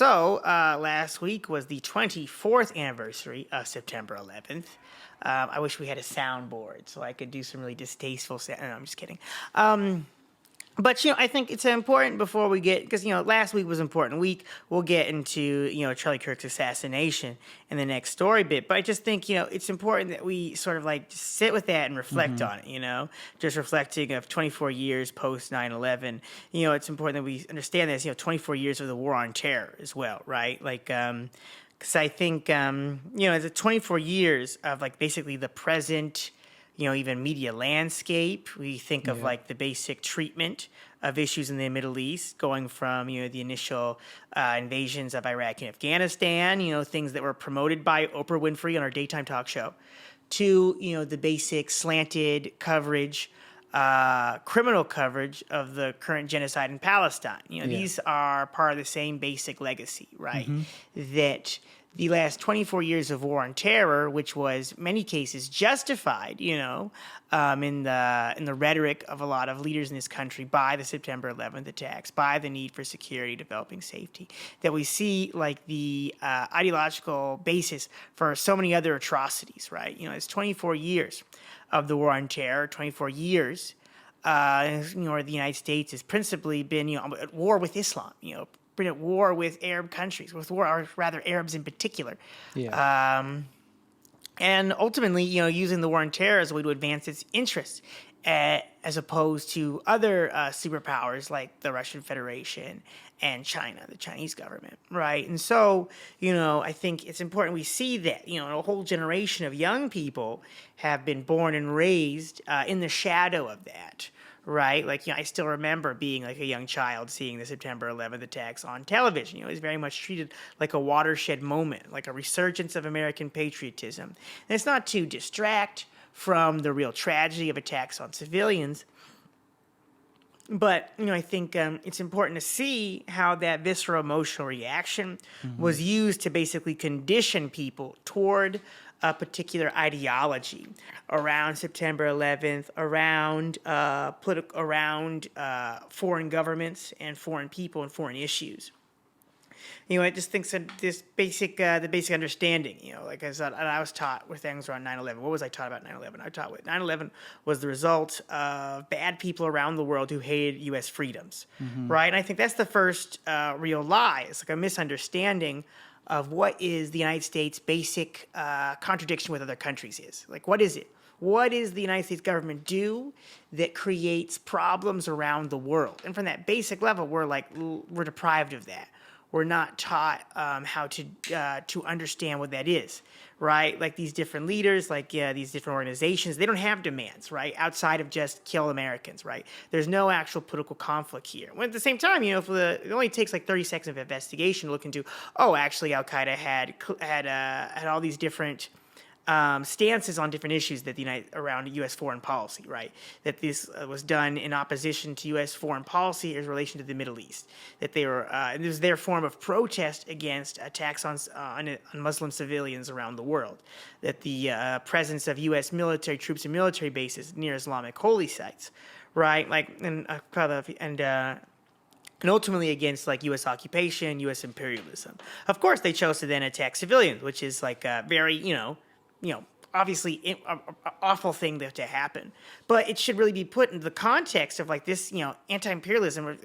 Last week was the 24th anniversary of September 11th. I wish we had a soundboard so I could do some really distasteful sound. No, I'm just kidding. But I think it's important before we get, because last week was an important week. We'll get into Charlie Kirk's assassination in the next story bit. But I just think it's important that we sort of like just sit with that and reflect on it. Just reflecting of 24 years post 9/11. It's important that we understand this. 24 years of the war on terror as well, right? Because I think as a 24 years of like basically the present, even media landscape. We think of like the basic treatment of issues in the Middle East, going from, the initial invasions of Iraq and Afghanistan, things that were promoted by Oprah Winfrey on her daytime talk show, to, the basic slanted coverage, criminal coverage of the current genocide in Palestine. These are part of the same basic legacy, right? That the last 24 years of war on terror, which was many cases justified, in the rhetoric of a lot of leaders in this country by the September 11th attacks, by the need for security, developing safety, that we see like the ideological basis for so many other atrocities, right? It's 24 years of the war on terror, 24 years, where the United States has principally been, at war with Islam, been at war with Arab countries, or rather Arabs in particular. And ultimately, using the war on terror as a way to advance its interests, as opposed to other superpowers like the Russian Federation and China, the Chinese government, right? And so, I think it's important we see that, a whole generation of young people have been born and raised in the shadow of that. Right? I still remember being like a young child seeing the September 11th attacks on television. It was very much treated like a watershed moment, like a resurgence of American patriotism. And it's not to distract from the real tragedy of attacks on civilians, but, I think it's important to see how that visceral emotional reaction was used to basically condition people toward a particular ideology around September 11th, around foreign governments and foreign people and foreign issues. I just think that this the basic understanding, like I said, I was taught with things around 9/11. What was I taught about 9/11? I taught what 9/11 was the result of bad people around the world who hated U.S. freedoms, right? And I think that's the first real lie. It's like a misunderstanding of what is the United States' basic contradiction with other countries is. Like, what is it? What does the United States government do that creates problems around the world? And from that basic level, we're deprived of that. We're not taught how to understand what that is, right? Like these different leaders, these different organizations, they don't have demands, right? Outside of just kill Americans, right? There's no actual political conflict here. When at the same time, if it only takes like 30 seconds of investigation to look into, actually Al-Qaeda had all these different stances on different issues that around U.S. foreign policy, right? That this was done in opposition to U.S. foreign policy in relation to the Middle East. That they were, it was their form of protest against attacks on Muslim civilians around the world. That the presence of U.S. military troops and military bases near Islamic holy sites, right? And ultimately against like U.S. occupation, U.S. imperialism. Of course, they chose to then attack civilians, which is like a very, obviously an awful thing to happen. But it should really be put into the context of like this, anti-imperialism,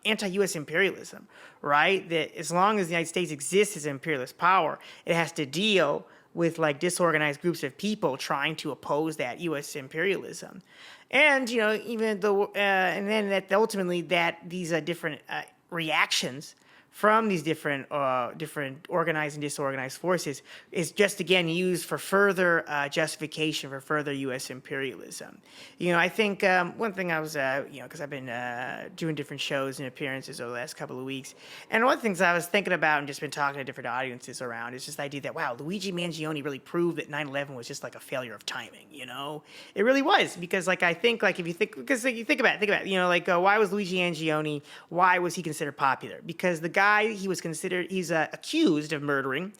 anti-U.S. imperialism, right? That as long as the United States exists as an imperialist power, it has to deal with like disorganized groups of people trying to oppose that U.S. imperialism. And, even though, and then that ultimately that these different reactions from these different organized and disorganized forces is just, again, used for further justification for further U.S. imperialism. I think one thing I was, because I've been doing different shows and appearances over the last couple of weeks, and one of the things I was thinking about and just been talking to different audiences around is just the idea that, wow, Luigi Mangione really proved that 9/11 was just like a failure of timing, It really was, because like I think like if you think, because like, you think about it, why was Luigi Mangione, why was he considered popular? Because the guy he was considered, he's accused of murdering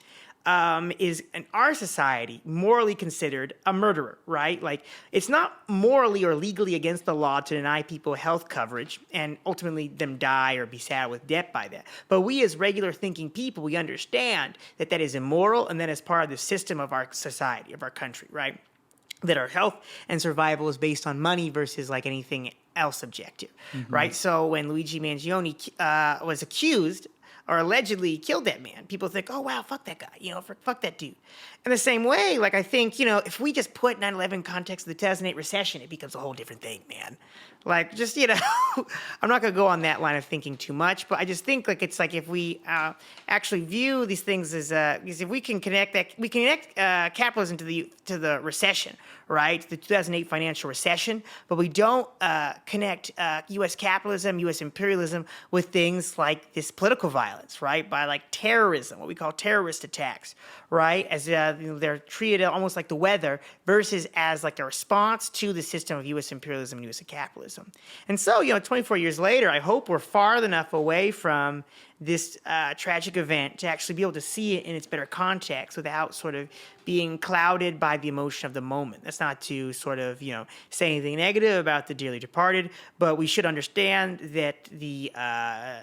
is in our society morally considered a murderer, right? Like, it's not morally or legally against the law to deny people health coverage and ultimately them die or be saddled with debt by that. But we, as regular thinking people, we understand that that is immoral and that is part of the system of our society, of our country, right? That our health and survival is based on money versus like anything else objective, right? So when Luigi Mangione was accused or allegedly killed that man, people think, oh, wow, fuck that guy, fuck that dude. In the same way, like, I think, if we just put 9/11 in context of the 2008 recession, it becomes a whole different thing, man. Like, just, I'm not going to go on that line of thinking too much, but I just think, like, it's like if we actually view these things as, because if we can connect capitalism to the recession, right? The 2008 financial recession, but we don't connect U.S. capitalism, U.S. imperialism with things like this political violence, right? By like terrorism, what we call terrorist attacks, right? As they're treated almost like the weather versus as like a response to the system of U.S. imperialism and U.S. capitalism. And so, 24 years later, I hope we're far enough away from this tragic event to actually be able to see it in its better context without sort of being clouded by the emotion of the moment. That's not to sort of, say anything negative about the dearly departed, but we should understand that the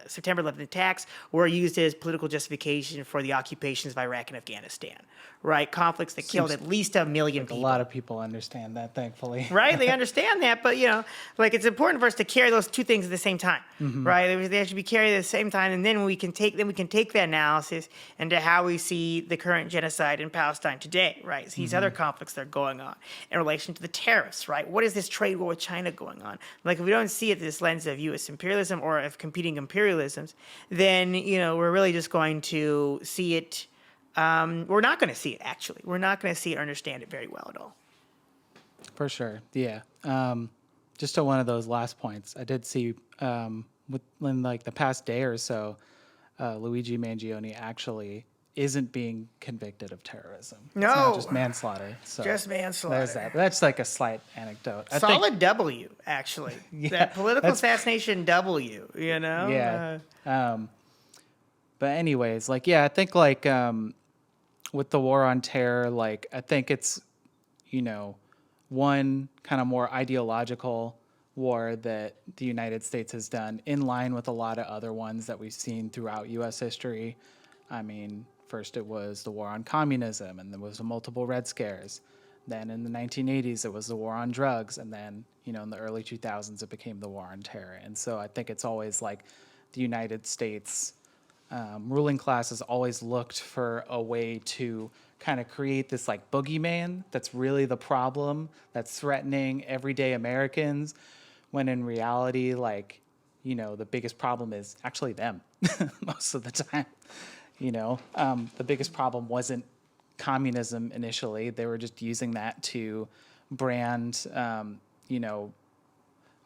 September 11th attacks were used as political justification for the occupations of Iraq and Afghanistan, right? Conflicts that killed at least 1 million people. A lot of people understand that, thankfully. Right? They understand that, but, like, it's important for us to carry those two things at the same time, right? They should be carried at the same time, and then we can take that analysis into how we see the current genocide in Palestine today, right? So these other conflicts that are going on in relation to the tariffs, right? What is this trade war with China going on? Like, if we don't see it through this lens of U.S. imperialism or of competing imperialisms, then, we're really just going to see it. We're not going to see it, actually. We're not going to see it or understand it very well at all. For sure, yeah. Just to one of those last points, I did see within like the past day or so, Luigi Mangione actually isn't being convicted of terrorism. No. It's not just manslaughter. So just manslaughter. There's that. But that's like a slight anecdote. Solid W, actually. Yeah, that political assassination W, Yeah. But anyways, like, yeah, I think like with the war on terror, like, I think it's, one kind of more ideological war that the United States has done in line with a lot of other ones that we've seen throughout U.S. history. I mean, first it was the war on communism, and there was multiple Red Scares. Then in the 1980s, it was the war on drugs. And then, in the early 2000s, it became the war on terror. And so I think it's always like the United States ruling class has always looked for a way to kind of create this like boogeyman that's really the problem that's threatening everyday Americans, when in reality, like, the biggest problem is actually them most of the time. The biggest problem wasn't communism initially. They were just using that to brand,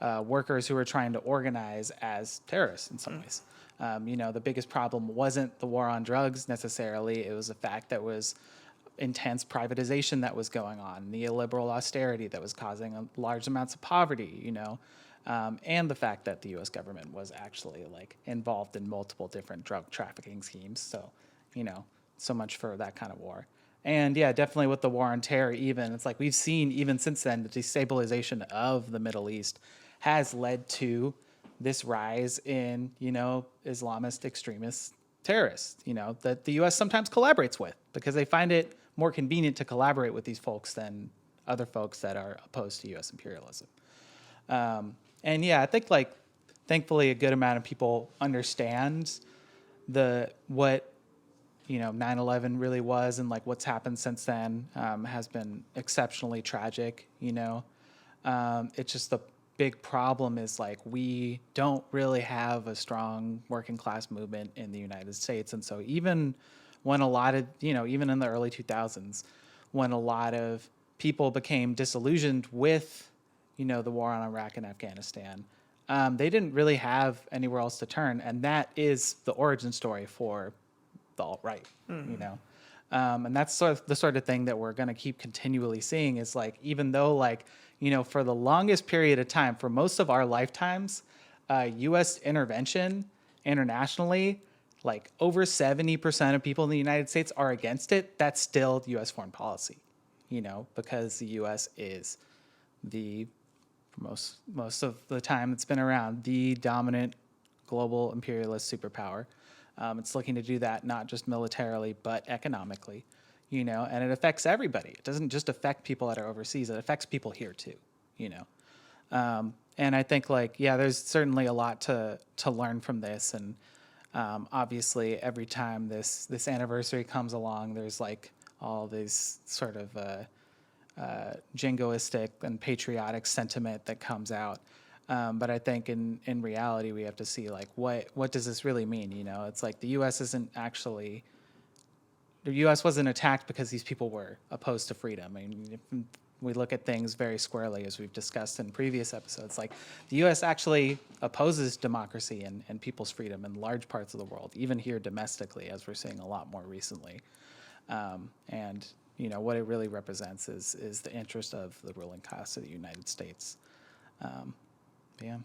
workers who were trying to organize as terrorists in some ways. The biggest problem wasn't the war on drugs necessarily. It was the fact that was intense privatization that was going on, neoliberal austerity that was causing large amounts of poverty, and the fact that the U.S. government was actually like involved in multiple different drug trafficking schemes. So, so much for that kind of war. And yeah, definitely with the war on terror, even it's like we've seen even since then the destabilization of the Middle East has led to this rise in, Islamist extremist terrorists, that the U.S. sometimes collaborates with because they find it more convenient to collaborate with these folks than other folks that are opposed to U.S. imperialism. And yeah, I think like, thankfully, a good amount of people understand what 9/11 really was, and like what's happened since then has been exceptionally tragic. It's just the big problem is like we don't really have a strong working class movement in the United States. And so even when a lot of, even in the early 2000s, when a lot of people became disillusioned with, the war on Iraq and Afghanistan, they didn't really have anywhere else to turn. And that is the origin story for the alt-right, and that's the sort of thing that we're going to keep continually seeing is like, even though like, for the longest period of time, for most of our lifetimes, U.S. intervention internationally like over 70% of people in the United States are against it, that's still U.S. foreign policy, because the U.S. is the, for most of the time it's been around, the dominant global imperialist superpower. It's looking to do that not just militarily but economically, and it affects everybody. It doesn't just affect people that are overseas; it affects people here too, And I think there's certainly a lot to learn from this, and obviously every time this anniversary comes along, there's all these sort of jingoistic and patriotic sentiment that comes out. But I think in reality, we have to see what does this really mean? It's like the U.S. isn't actually, the U.S. wasn't attacked because these people were opposed to freedom. I mean, if we look at things very squarely, as we've discussed in previous episodes, the U.S. actually opposes democracy and people's freedom in large parts of the world, even here domestically, as we're seeing a lot more recently. And what it really represents is the interest of the ruling class of the United States. Yeah.